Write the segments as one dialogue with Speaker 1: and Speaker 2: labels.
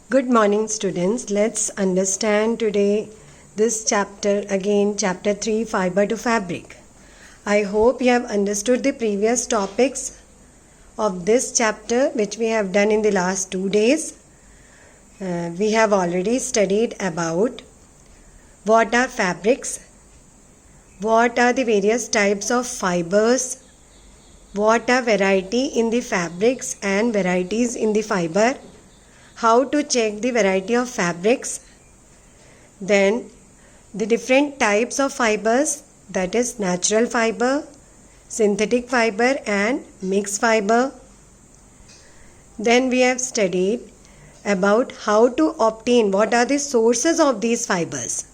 Speaker 1: Good morning, students. Let's understand today this chapter again, chapter 3, Fiber to Fabric. I hope you have understood the previous topics of this chapter which we have done in the last 2 days. We have already studied about what are fabrics, what are the various types of fibers, what are variety in the fabrics and varieties in the fiber, how to check the variety of fabrics, then the different types of fibers, that is natural fiber, synthetic fiber and mixed fiber. Then we have studied about how to obtain, what are the sources of these fibers,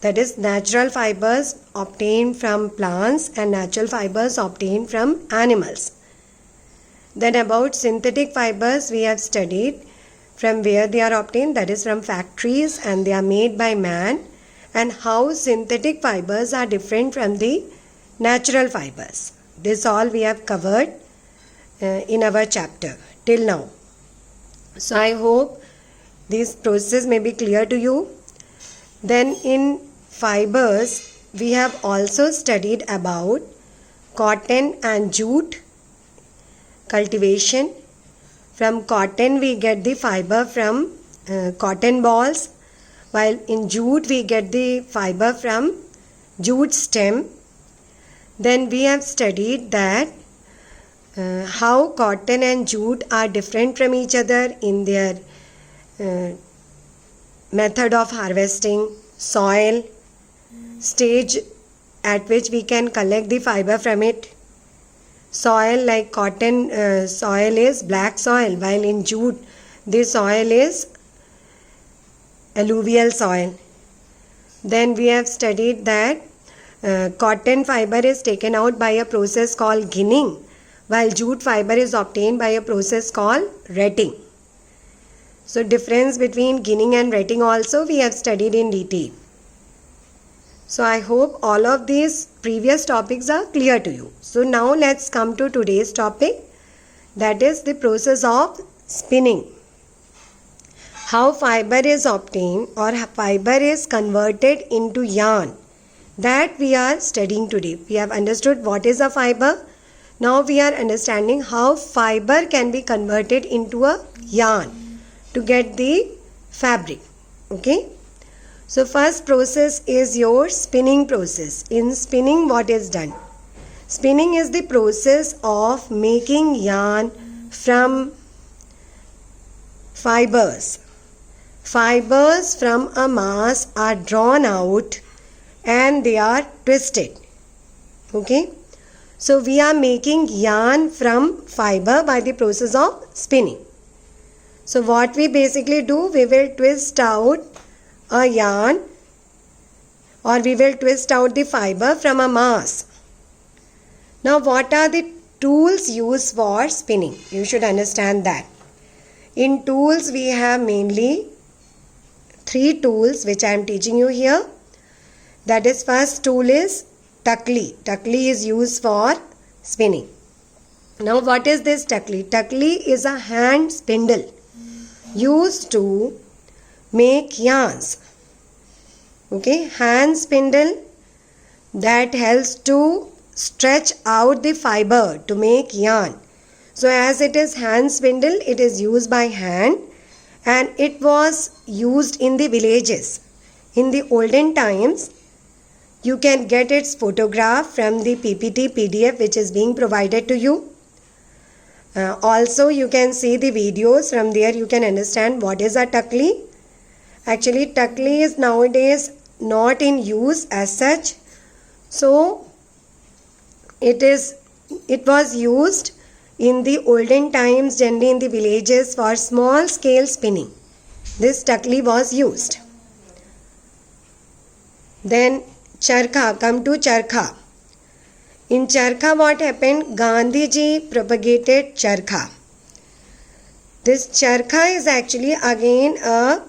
Speaker 1: that is natural fibers obtained from plants and natural fibers obtained from animals. Then about synthetic fibers we have studied from where they are obtained, that is from factories, and they are made by man, and how synthetic fibers are different from the natural fibers. This all we have covered in our chapter till now. So I hope this process may be clear to you. Then in fibers we have also studied about cotton and jute cultivation. From cotton we get the fiber from cotton balls, while in jute we get the fiber from jute stem. Then we have studied that how cotton and jute are different from each other in their method of harvesting, soil, stage at which we can collect the fiber from it. Soil, like cotton soil is black soil, while in jute the soil is alluvial soil. Then we have studied that cotton fiber is taken out by a process called ginning, while jute fiber is obtained by a process called retting. So difference between ginning and retting also we have studied in detail. So I hope all of these previous topics are clear to you. So now let's come to today's topic, that is the process of spinning. How fiber is obtained or fiber is converted into yarn, that we are studying today. We have understood what is a fiber. Now we are understanding how fiber can be converted into a yarn to get the fabric. Okay. So first process is your spinning process. In spinning, what is done? Spinning is the process of making yarn from fibers. Fibers from a mass are drawn out and they are twisted. Okay. So we are making yarn from fiber by the process of spinning. So what we basically do, we will twist out a yarn, or we will twist out the fiber from a mass. Now what are the tools used for spinning? You should understand that. In tools we have mainly 3 tools which I am teaching you here. That is, first tool is Takli. Takli is used for spinning. Now what is this Takli? Takli is a hand spindle used to make yarns. Okay, hand spindle that helps to stretch out the fiber to make yarn. So as it is hand spindle, it is used by hand, and it was used in the villages. In the olden times, you can get its photograph from the PPT PDF which is being provided to you. Also you can see the videos. From there you can understand what is a Takli. Actually, Takli is nowadays not in use as such. So it was used in the olden times, generally in the villages, for small scale spinning. This Takli was used. Then Charkha, come to Charkha. In Charkha what happened? Gandhiji propagated Charkha. This Charkha is actually again a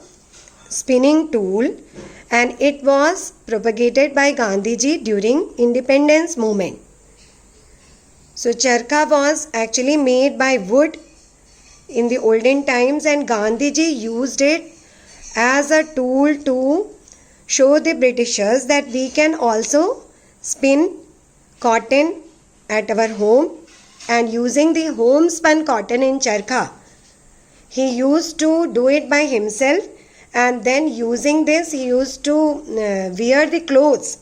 Speaker 1: spinning tool, and it was propagated by Gandhiji during independence movement. So charkha was actually made by wood in the olden times, and Gandhiji used it as a tool to show the Britishers that we can also spin cotton at our home, and using the homespun cotton in charkha. He used to do it by himself, and then using this he used to wear the clothes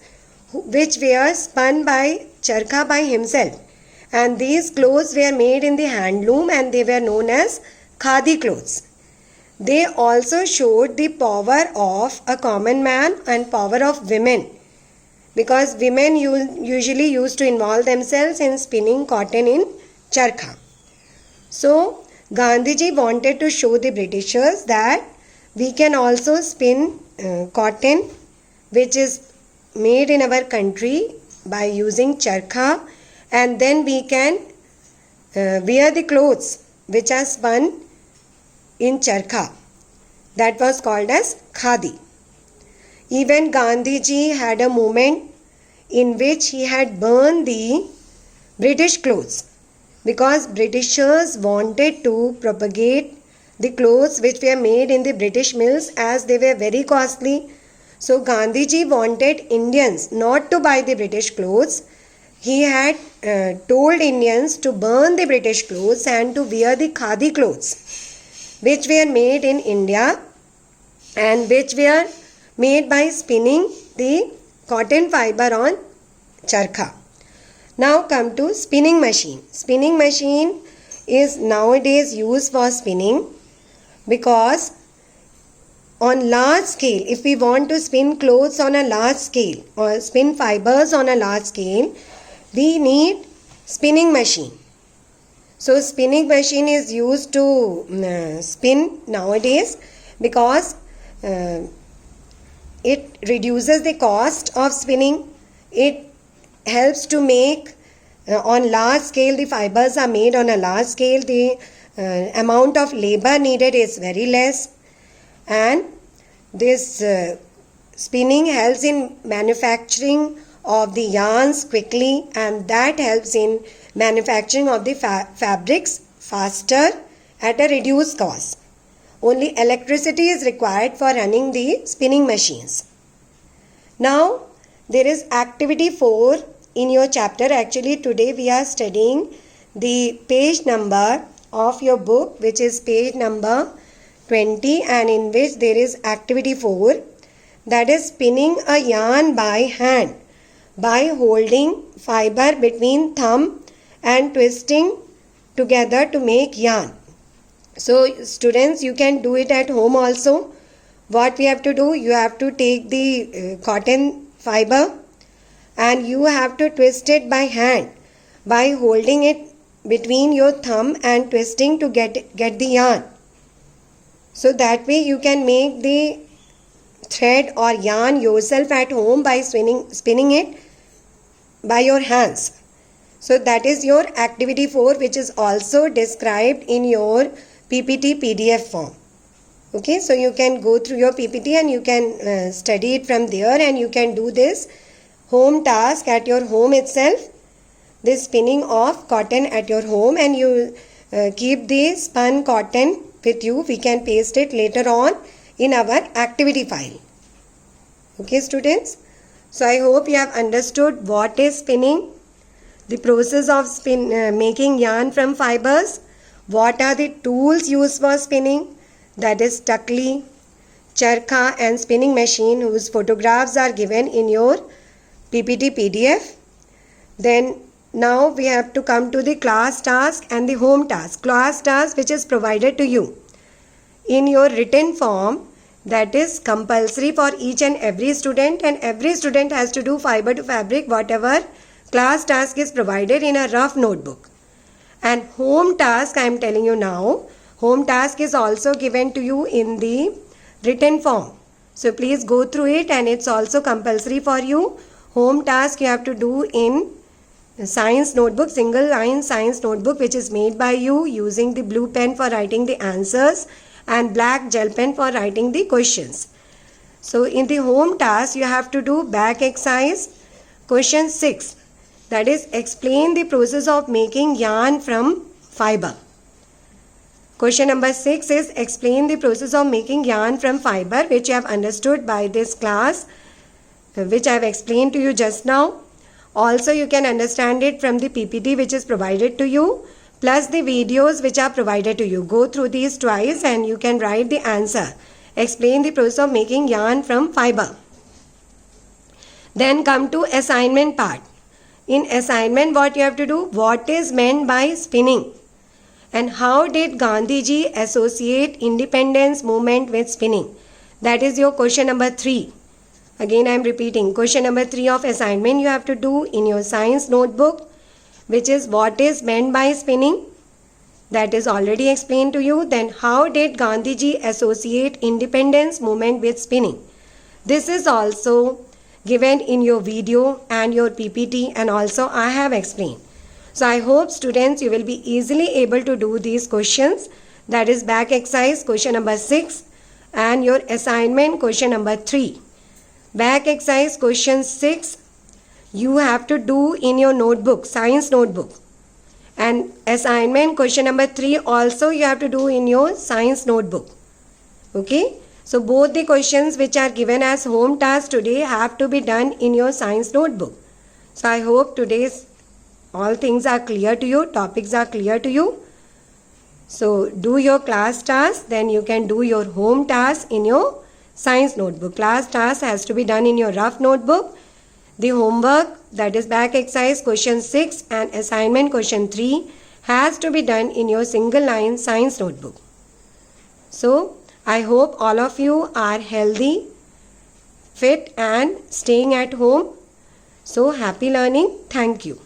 Speaker 1: which were spun by charkha by himself, and these clothes were made in the handloom and they were known as khadi clothes. They also showed the power of a common man and power of women, because women usually used to involve themselves in spinning cotton in charkha. So Gandhiji wanted to show the Britishers that we can also spin cotton which is made in our country by using charkha, and then we can wear the clothes which are spun in charkha. That was called as khadi. Even Gandhiji had a moment in which he had burned the British clothes, because Britishers wanted to propagate the clothes which were made in the British mills, as they were very costly. So Gandhiji wanted Indians not to buy the British clothes. He had told Indians to burn the British clothes and to wear the khadi clothes which were made in India and which were made by spinning the cotton fiber on charkha. Now come to spinning machine. Spinning machine is nowadays used for spinning, because on large scale, if we want to spin clothes on a large scale or spin fibers on a large scale, we need spinning machine. So spinning machine is used to spin nowadays, because it reduces the cost of spinning. It helps to make on large scale, the fibers are made on a large scale, the amount of labor needed is very less, and this spinning helps in manufacturing of the yarns quickly, and that helps in manufacturing of the fabrics faster at a reduced cost. Only electricity is required for running the spinning machines. Now there is activity 4 in your chapter. Actually today we are studying the page number of your book, which is page number 20, and in which there is activity 4, that is spinning a yarn by hand by holding fiber between thumb and twisting together to make yarn. So students, you can do it at home also. What we have to do, you have to take the cotton fiber and you have to twist it by hand by holding it between your thumb and twisting to get the yarn. So that way you can make the thread or yarn yourself at home by spinning it by your hands. So that is your activity 4, which is also described in your PPT PDF form. Okay, so you can go through your PPT and you can study it from there, and you can do this home task at your home itself, this spinning of cotton at your home, and you keep the spun cotton with you. We can paste it later on in our activity file. Okay students, so I hope you have understood what is spinning, the process of making yarn from fibers, what are the tools used for spinning, that is takli, charkha and spinning machine, whose photographs are given in your PPT PDF. Then now we have to come to the class task and the home task. Class task which is provided to you in your written form, that is compulsory for each and every student has to do fiber to fabric whatever class task is provided in a rough notebook. And home task, I am telling you now, home task is also given to you in the written form. So please go through it, and it's also compulsory for you. Home task you have to do in science notebook, single line science notebook, which is made by you using the blue pen for writing the answers and black gel pen for writing the questions. So in the home task you have to do back exercise question 6, that is explain the process of making yarn from fiber. Question number 6 is explain the process of making yarn from fiber, which you have understood by this class, which I have explained to you just now. Also, you can understand it from the PPT which is provided to you, plus the videos which are provided to you. Go through these twice and you can write the answer. Explain the process of making yarn from fiber. Then come to assignment part. In assignment, what you have to do? What is meant by spinning? And how did Gandhiji associate independence movement with spinning? That is your question number 3. Again, I am repeating. Question number 3 of assignment you have to do in your science notebook, which is what is meant by spinning. That is already explained to you. Then how did Gandhiji associate independence movement with spinning? This is also given in your video and your PPT, and also I have explained. So I hope students you will be easily able to do these questions. That is back exercise question number 6 and your assignment question number 3. Back exercise question 6 you have to do in your notebook, science notebook. And assignment question number 3 also you have to do in your science notebook. Okay. So both the questions which are given as home task today have to be done in your science notebook. So I hope today's all things are clear to you, topics are clear to you. So do your class task, then you can do your home task in your science notebook. Class task has to be done in your rough notebook. The homework, that is back exercise question 6 and assignment question 3 has to be done in your single line science notebook. So I hope all of you are healthy, fit and staying at home. So happy learning. Thank you.